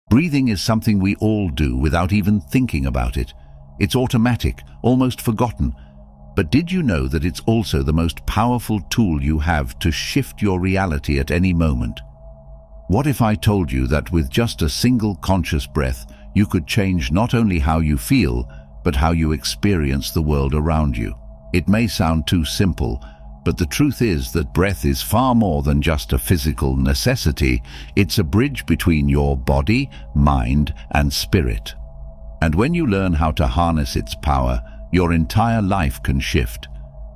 Breathing is something we all do without even thinking about it. It's automatic, almost forgotten. But did you know that it's also the most powerful tool you have to shift your reality at any moment? What if I told you that with just a single conscious breath, you could change not only how you feel, but how you experience the world around you? It may sound too simple, but the truth is that breath is far more than just a physical necessity. It's a bridge between your body, mind, and spirit. And when you learn how to harness its power, your entire life can shift.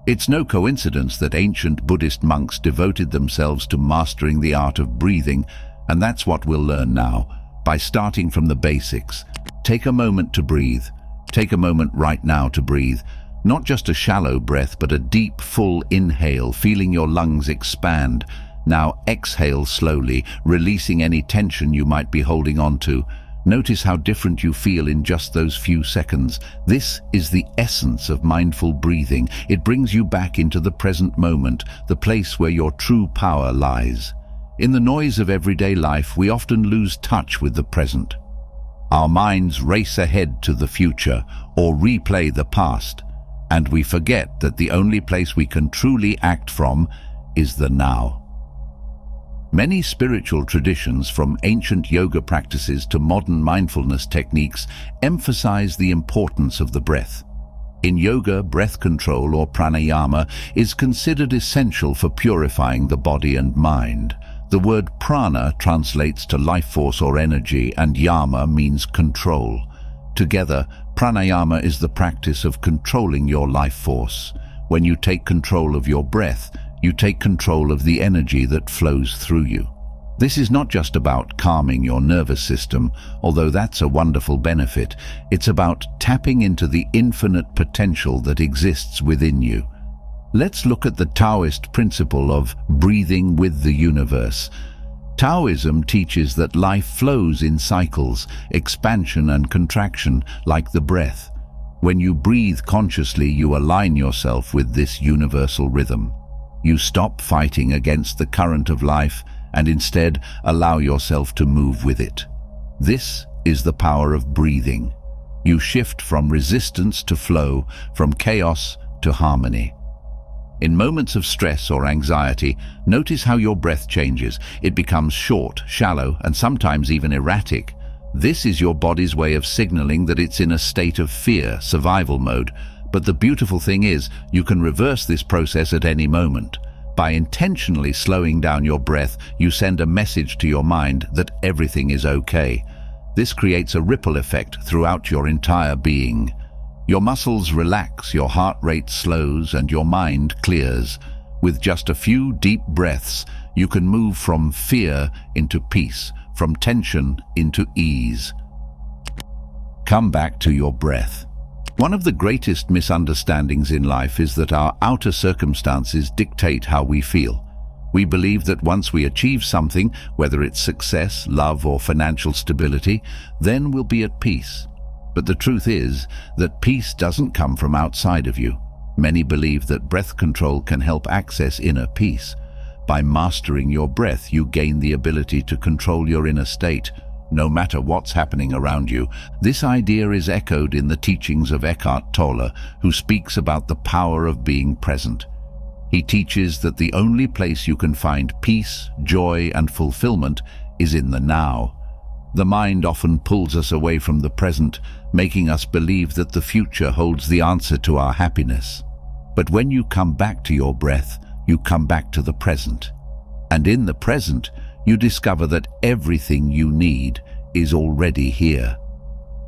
It's no coincidence that ancient Buddhist monks devoted themselves to mastering the art of breathing, and that's what we'll learn now, by starting from the basics. Take a moment to breathe. Take a moment right now to breathe. Not just a shallow breath, but a deep, full inhale, feeling your lungs expand. Now exhale slowly, releasing any tension you might be holding on to. Notice how different you feel in just those few seconds. This is the essence of mindful breathing. It brings you back into the present moment, the place where your true power lies. In the noise of everyday life, we often lose touch with the present. Our minds race ahead to the future or replay the past, and we forget that the only place we can truly act from is the now. Many spiritual traditions, from ancient yoga practices to modern mindfulness techniques, emphasize the importance of the breath. In yoga, breath control or pranayama is considered essential for purifying the body and mind. The word prana translates to life force or energy, and yama means control. Together, pranayama is the practice of controlling your life force. When you take control of your breath, you take control of the energy that flows through you. This is not just about calming your nervous system, although that's a wonderful benefit. It's about tapping into the infinite potential that exists within you. Let's look at the Taoist principle of breathing with the universe. Taoism teaches that life flows in cycles, expansion and contraction, like the breath. When you breathe consciously, you align yourself with this universal rhythm. You stop fighting against the current of life and instead allow yourself to move with it. This is the power of breathing. You shift from resistance to flow, from chaos to harmony. In moments of stress or anxiety, notice how your breath changes. It becomes short, shallow, and sometimes even erratic. This is your body's way of signaling that it's in a state of fear, survival mode. But the beautiful thing is, you can reverse this process at any moment. By intentionally slowing down your breath, you send a message to your mind that everything is okay. This creates a ripple effect throughout your entire being. Your muscles relax, your heart rate slows, and your mind clears. With just a few deep breaths, you can move from fear into peace, from tension into ease. Come back to your breath. One of the greatest misunderstandings in life is that our outer circumstances dictate how we feel. We believe that once we achieve something, whether it's success, love, or financial stability, then we'll be at peace. But the truth is that peace doesn't come from outside of you. Many believe that breath control can help access inner peace. By mastering your breath, you gain the ability to control your inner state, no matter what's happening around you. This idea is echoed in the teachings of Eckhart Tolle, who speaks about the power of being present. He teaches that the only place you can find peace, joy, and fulfillment is in the now. The mind often pulls us away from the present, making us believe that the future holds the answer to our happiness. But when you come back to your breath, you come back to the present. And in the present, you discover that everything you need is already here.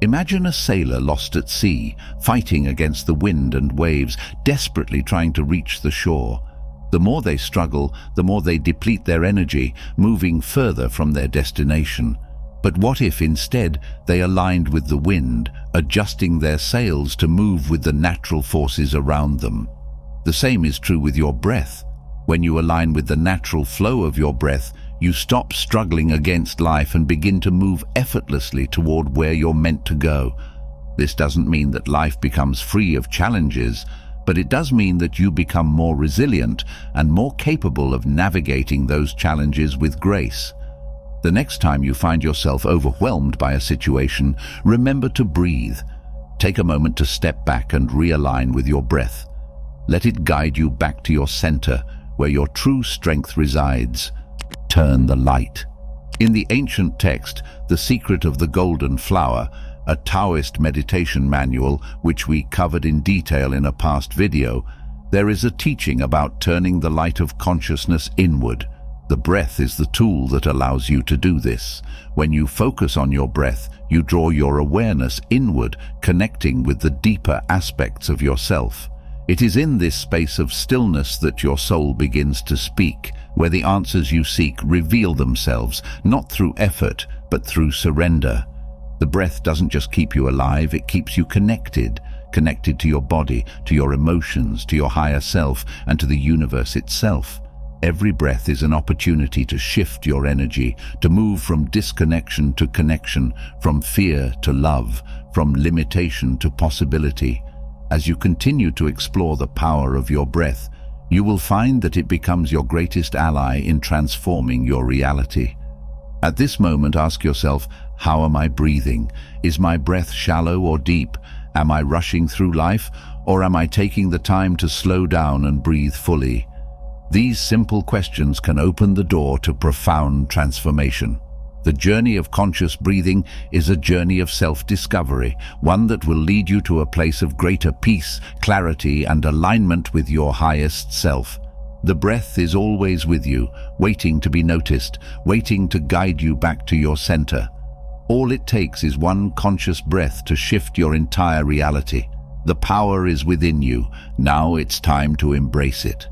Imagine a sailor lost at sea, fighting against the wind and waves, desperately trying to reach the shore. The more they struggle, the more they deplete their energy, moving further from their destination. But what if instead they aligned with the wind, adjusting their sails to move with the natural forces around them? The same is true with your breath. When you align with the natural flow of your breath, you stop struggling against life and begin to move effortlessly toward where you're meant to go. This doesn't mean that life becomes free of challenges, but it does mean that you become more resilient and more capable of navigating those challenges with grace. The next time you find yourself overwhelmed by a situation, remember to breathe. Take a moment to step back and realign with your breath. Let it guide you back to your center, where your true strength resides. Turn the light. In the ancient text, The Secret of the Golden Flower, a Taoist meditation manual which we covered in detail in a past video, there is a teaching about turning the light of consciousness inward. The breath is the tool that allows you to do this. When you focus on your breath, you draw your awareness inward, connecting with the deeper aspects of yourself. It is in this space of stillness that your soul begins to speak, where the answers you seek reveal themselves, not through effort, but through surrender. The breath doesn't just keep you alive, it keeps you connected to your body, to your emotions, to your higher self, and to the universe itself. Every breath is an opportunity to shift your energy, to move from disconnection to connection, from fear to love, from limitation to possibility. As you continue to explore the power of your breath, you will find that it becomes your greatest ally in transforming your reality. At this moment, ask yourself, how am I breathing? Is my breath shallow or deep? Am I rushing through life, or am I taking the time to slow down and breathe fully? These simple questions can open the door to profound transformation. The journey of conscious breathing is a journey of self-discovery, one that will lead you to a place of greater peace, clarity, and alignment with your highest self. The breath is always with you, waiting to be noticed, waiting to guide you back to your center. All it takes is one conscious breath to shift your entire reality. The power is within you. Now it's time to embrace it.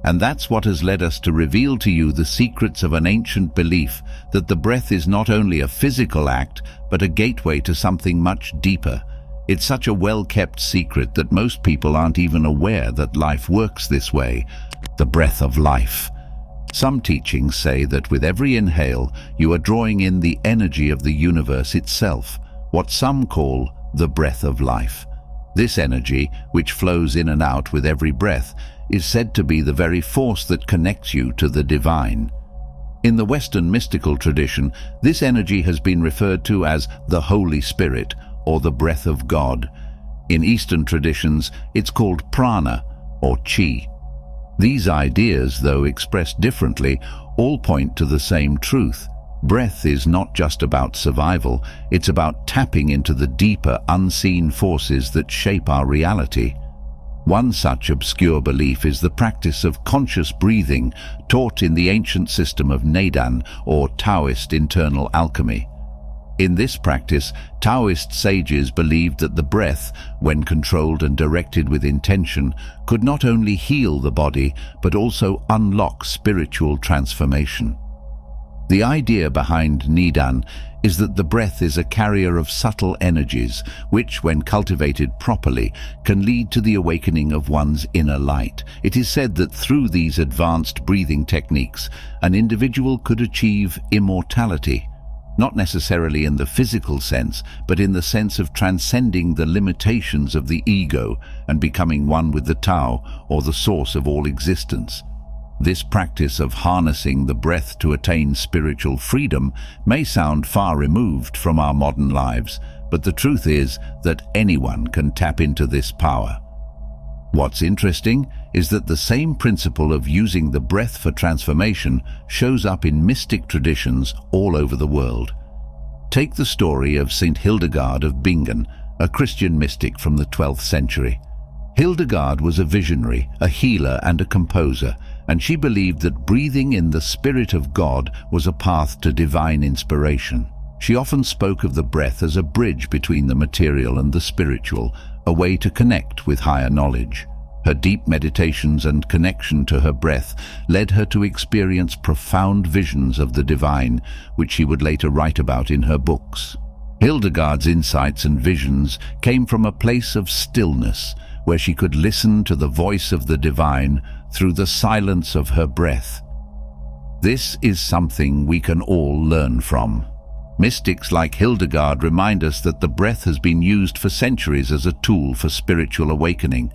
And that's what has led us to reveal to you the secrets of an ancient belief that the breath is not only a physical act, but a gateway to something much deeper. It's such a well-kept secret that most people aren't even aware that life works this way. The breath of life. Some teachings say that with every inhale, you are drawing in the energy of the universe itself, what some call the breath of life. This energy, which flows in and out with every breath, is said to be the very force that connects you to the divine. In the Western mystical tradition, this energy has been referred to as the Holy Spirit, or the breath of God. In Eastern traditions, it's called prana, or chi. These ideas, though expressed differently, all point to the same truth. Breath is not just about survival, it's about tapping into the deeper, unseen forces that shape our reality. One such obscure belief is the practice of conscious breathing, taught in the ancient system of Neidan, or Taoist internal alchemy. In this practice, Taoist sages believed that the breath, when controlled and directed with intention, could not only heal the body, but also unlock spiritual transformation. The idea behind Neidan is that the breath is a carrier of subtle energies, which, when cultivated properly, can lead to the awakening of one's inner light. It is said that through these advanced breathing techniques, an individual could achieve immortality, not necessarily in the physical sense, but in the sense of transcending the limitations of the ego and becoming one with the Tao, or the source of all existence. This practice of harnessing the breath to attain spiritual freedom may sound far removed from our modern lives, but the truth is that anyone can tap into this power. What's interesting is that the same principle of using the breath for transformation shows up in mystic traditions all over the world. Take the story of Saint Hildegard of Bingen, a Christian mystic from the 12th century. Hildegard was a visionary, a healer, and a composer, and she believed that breathing in the Spirit of God was a path to divine inspiration. She often spoke of the breath as a bridge between the material and the spiritual, a way to connect with higher knowledge. Her deep meditations and connection to her breath led her to experience profound visions of the divine, which she would later write about in her books. Hildegard's insights and visions came from a place of stillness, where she could listen to the voice of the divine through the silence of her breath. This is something we can all learn from. Mystics like Hildegard remind us that the breath has been used for centuries as a tool for spiritual awakening.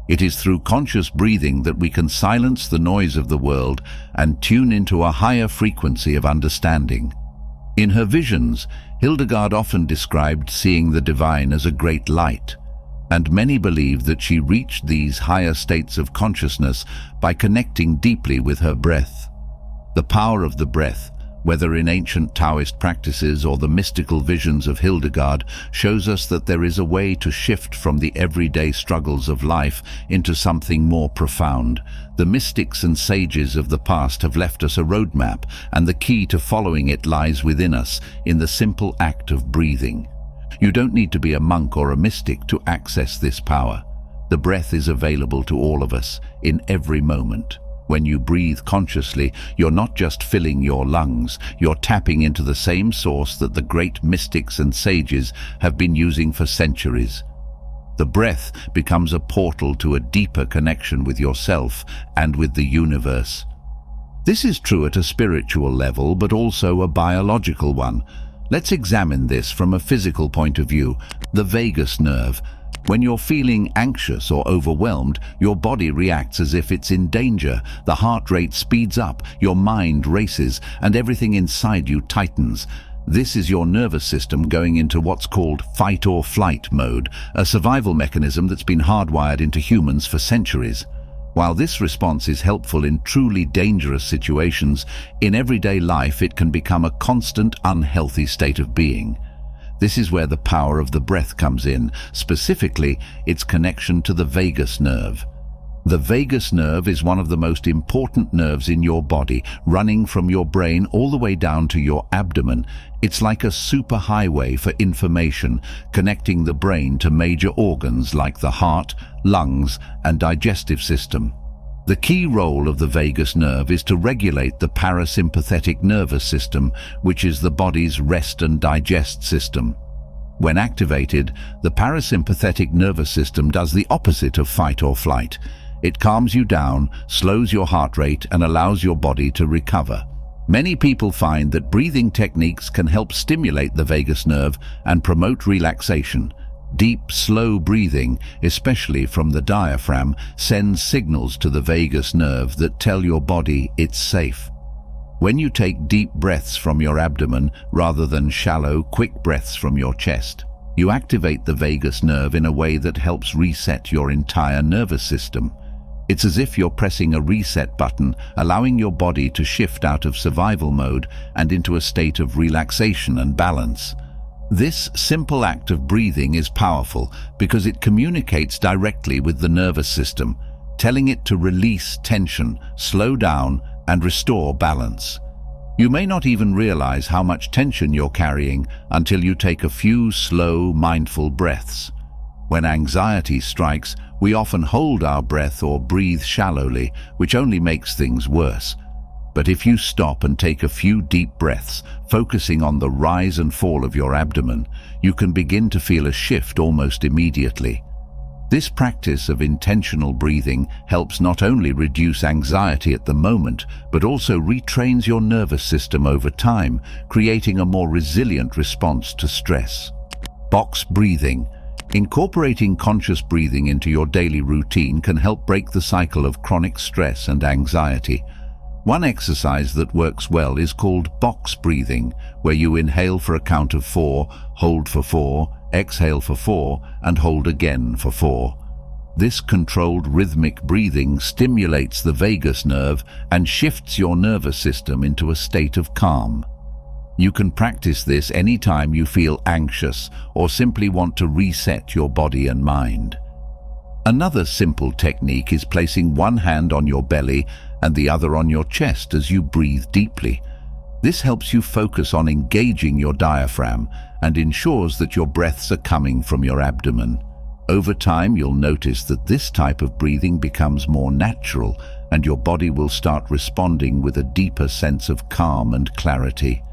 It is through conscious breathing that we can silence the noise of the world and tune into a higher frequency of understanding. In her visions, Hildegard often described seeing the divine as a great light, and many believe that she reached these higher states of consciousness by connecting deeply with her breath. The power of the breath, whether in ancient Taoist practices or the mystical visions of Hildegard, shows us that there is a way to shift from the everyday struggles of life into something more profound. The mystics and sages of the past have left us a roadmap, and the key to following it lies within us, in the simple act of breathing. You don't need to be a monk or a mystic to access this power. The breath is available to all of us, in every moment. When you breathe consciously, you're not just filling your lungs, you're tapping into the same source that the great mystics and sages have been using for centuries. The breath becomes a portal to a deeper connection with yourself and with the universe. This is true at a spiritual level, but also a biological one. Let's examine this from a physical point of view. The vagus nerve. When you're feeling anxious or overwhelmed, your body reacts as if it's in danger. The heart rate speeds up, your mind races, and everything inside you tightens. This is your nervous system going into what's called fight or flight mode, a survival mechanism that's been hardwired into humans for centuries. While this response is helpful in truly dangerous situations, in everyday life it can become a constant, unhealthy state of being. This is where the power of the breath comes in, specifically its connection to the vagus nerve. The vagus nerve is one of the most important nerves in your body, running from your brain all the way down to your abdomen. It's like a superhighway for information, connecting the brain to major organs like the heart, lungs, and digestive system. The key role of the vagus nerve is to regulate the parasympathetic nervous system, which is the body's rest and digest system. When activated, the parasympathetic nervous system does the opposite of fight or flight. It calms you down, slows your heart rate, and allows your body to recover. Many people find that breathing techniques can help stimulate the vagus nerve and promote relaxation. Deep, slow breathing, especially from the diaphragm, sends signals to the vagus nerve that tell your body it's safe. When you take deep breaths from your abdomen rather than shallow, quick breaths from your chest, you activate the vagus nerve in a way that helps reset your entire nervous system. It's as if you're pressing a reset button, allowing your body to shift out of survival mode and into a state of relaxation and balance. This simple act of breathing is powerful because it communicates directly with the nervous system, telling it to release tension, slow down, and restore balance. You may not even realize how much tension you're carrying until you take a few slow, mindful breaths. When anxiety strikes, we often hold our breath or breathe shallowly, which only makes things worse. But if you stop and take a few deep breaths, focusing on the rise and fall of your abdomen, you can begin to feel a shift almost immediately. This practice of intentional breathing helps not only reduce anxiety at the moment, but also retrains your nervous system over time, creating a more resilient response to stress. Box breathing. Incorporating conscious breathing into your daily routine can help break the cycle of chronic stress and anxiety. One exercise that works well is called box breathing, where you inhale for a count of 4, hold for 4, exhale for 4, and hold again for 4. This controlled rhythmic breathing stimulates the vagus nerve and shifts your nervous system into a state of calm. You can practice this anytime you feel anxious or simply want to reset your body and mind. Another simple technique is placing one hand on your belly and the other on your chest as you breathe deeply. This helps you focus on engaging your diaphragm and ensures that your breaths are coming from your abdomen. Over time, you'll notice that this type of breathing becomes more natural and your body will start responding with a deeper sense of calm and clarity.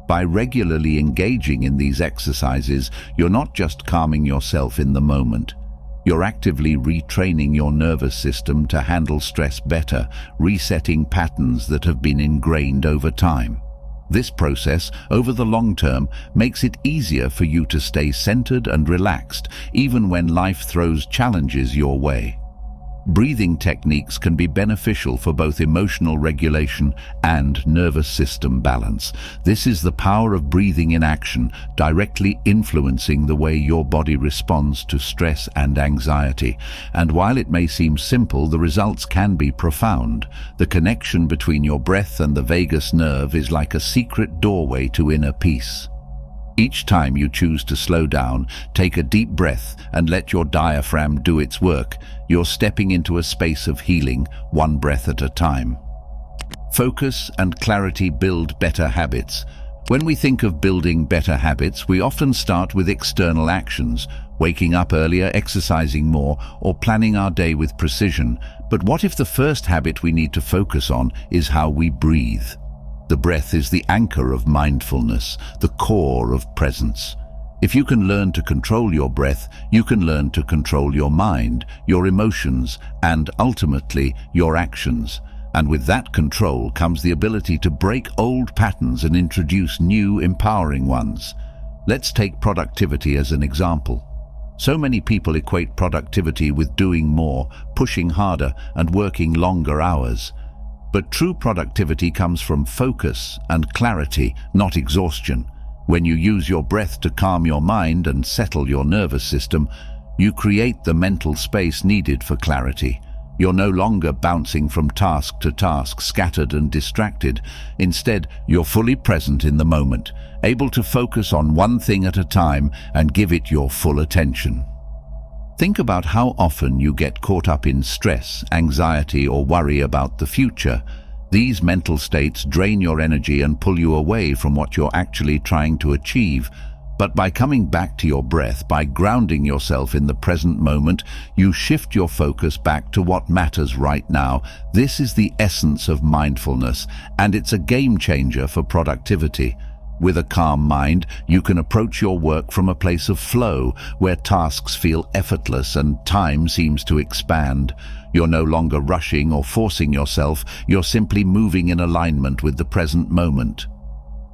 By regularly engaging in these exercises, you're not just calming yourself in the moment. You're actively retraining your nervous system to handle stress better, resetting patterns that have been ingrained over time. This process, over the long term, makes it easier for you to stay centered and relaxed, even when life throws challenges your way. breathing techniques can be beneficial for both emotional regulation and nervous system balance. This is the power of breathing in action, directly influencing the way your body responds to stress and anxiety. And while it may seem simple, the results can be profound. The connection between your breath and the vagus nerve is like a secret doorway to inner peace. Each time you choose to slow down, take a deep breath and let your diaphragm do its work, you're stepping into a space of healing, one breath at a time. Focus and clarity build better habits. When we think of building better habits, we often start with external actions, waking up earlier, exercising more, or planning our day with precision. But what if the first habit we need to focus on is how we breathe? The breath is the anchor of mindfulness, the core of presence. If you can learn to control your breath, you can learn to control your mind, your emotions, and ultimately your actions. And with that control comes the ability to break old patterns and introduce new, empowering ones. Let's take productivity as an example. So many people equate productivity with doing more, pushing harder, and working longer hours. But true productivity comes from focus and clarity, not exhaustion. When you use your breath to calm your mind and settle your nervous system, you create the mental space needed for clarity. You're no longer bouncing from task to task, scattered and distracted. Instead, you're fully present in the moment, able to focus on one thing at a time and give it your full attention. Think about how often you get caught up in stress, anxiety, or worry about the future. These mental states drain your energy and pull you away from what you're actually trying to achieve. But by coming back to your breath, by grounding yourself in the present moment, you shift your focus back to what matters right now. This is the essence of mindfulness, and it's a game changer for productivity. With a calm mind, you can approach your work from a place of flow, where tasks feel effortless and time seems to expand. You're no longer rushing or forcing yourself, you're simply moving in alignment with the present moment.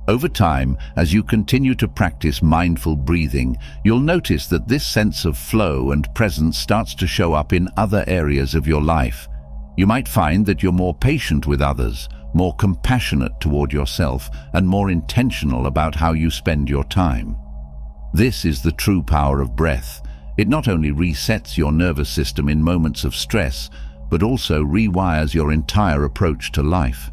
Over time, as you continue to practice mindful breathing, you'll notice that this sense of flow and presence starts to show up in other areas of your life. You might find that you're more patient with others, more compassionate toward yourself, and more intentional about how you spend your time. This is the true power of breath. It not only resets your nervous system in moments of stress, but also rewires your entire approach to life.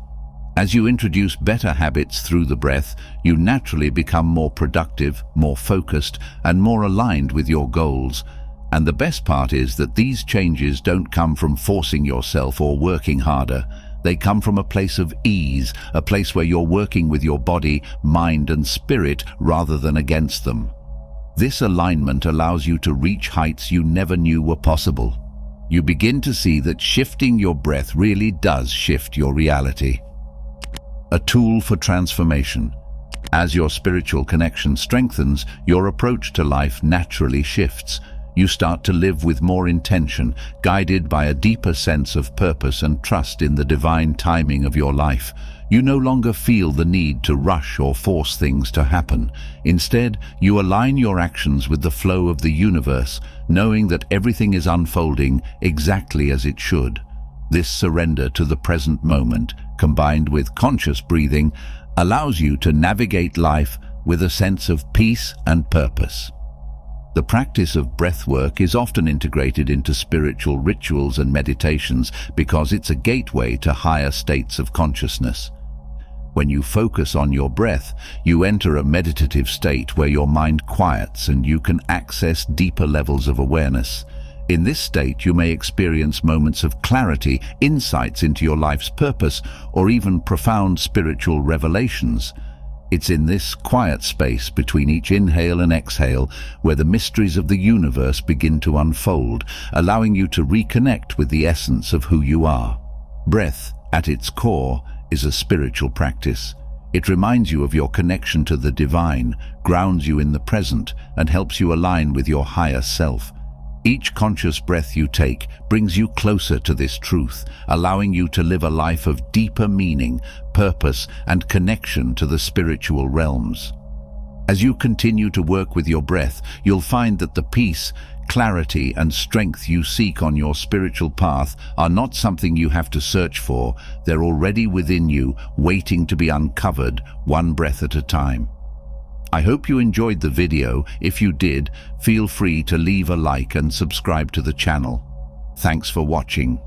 As you introduce better habits through the breath, you naturally become more productive, more focused, and more aligned with your goals. And the best part is that these changes don't come from forcing yourself or working harder. They come from a place of ease, a place where you're working with your body, mind, and spirit rather than against them. This alignment allows you to reach heights you never knew were possible. You begin to see that shifting your breath really does shift your reality. A tool for transformation. As your spiritual connection strengthens, your approach to life naturally shifts. You start to live with more intention, guided by a deeper sense of purpose and trust in the divine timing of your life. You no longer feel the need to rush or force things to happen. Instead, you align your actions with the flow of the universe, knowing that everything is unfolding exactly as it should. This surrender to the present moment, combined with conscious breathing, allows you to navigate life with a sense of peace and purpose. The practice of breath work is often integrated into spiritual rituals and meditations because it's a gateway to higher states of consciousness. When you focus on your breath, you enter a meditative state where your mind quiets and you can access deeper levels of awareness. In this state, you may experience moments of clarity, insights into your life's purpose, or even profound spiritual revelations. It's in this quiet space between each inhale and exhale where the mysteries of the universe begin to unfold, allowing you to reconnect with the essence of who you are. Breath, at its core, is a spiritual practice. It reminds you of your connection to the divine, grounds you in the present, and helps you align with your higher self. Each conscious breath you take brings you closer to this truth, allowing you to live a life of deeper meaning, purpose, and connection to the spiritual realms. As you continue to work with your breath, you'll find that the peace, clarity and strength you seek on your spiritual path are not something you have to search for. They're already within you, waiting to be uncovered, one breath at a time. I hope you enjoyed the video. If you did, feel free to leave a like and subscribe to the channel. Thanks for watching.